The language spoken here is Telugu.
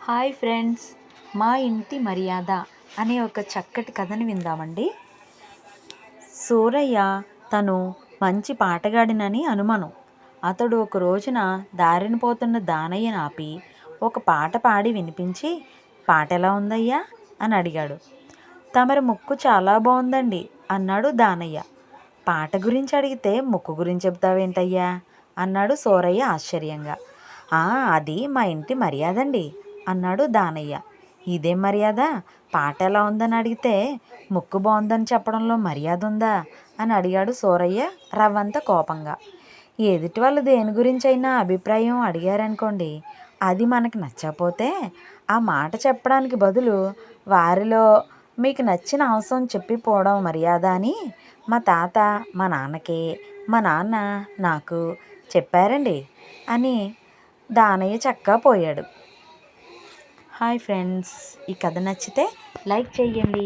హాయ్ ఫ్రెండ్స్, మా ఇంటి మర్యాద అనే ఒక చక్కటి కథని విందామండి. సూరయ్య తను మంచి పాటగాడినని అనుమానం. అతడు ఒక రోజున దారిన పోతున్న దానయ్యను ఆపి ఒక పాట పాడి వినిపించి, పాట ఎలా ఉందయ్యా అని అడిగాడు. తమరి ముక్కు చాలా బాగుందండి అన్నాడు దానయ్య. పాట గురించి అడిగితే ముక్కు గురించి చెప్తావేంటయ్యా అన్నాడు సూరయ్య ఆశ్చర్యంగా. అది మా ఇంటి మర్యాదండి అన్నాడు దానయ్య. ఇదేం మర్యాద? పాట ఎలా ఉందని అడిగితే ముక్కు బాగుందని చెప్పడంలో మర్యాద ఉందా అని అడిగాడు సూరయ్య రవ్వంత కోపంగా. ఎదుటి వాళ్ళు దేని గురించి అయినా అభిప్రాయం అడిగారనుకోండి, అది మనకి నచ్చకపోతే ఆ మాట చెప్పడానికి బదులు వారిలో మీకు నచ్చిన అంశం చెప్పిపోవడం మర్యాద అని మా తాత మా నాన్నకి, మా నాన్న నాకు చెప్పారండి అని దానయ్య చక్కా పోయాడు. హాయ్ ఫ్రెండ్స్, ఈ కథ నచ్చితే లైక్ చేయండి.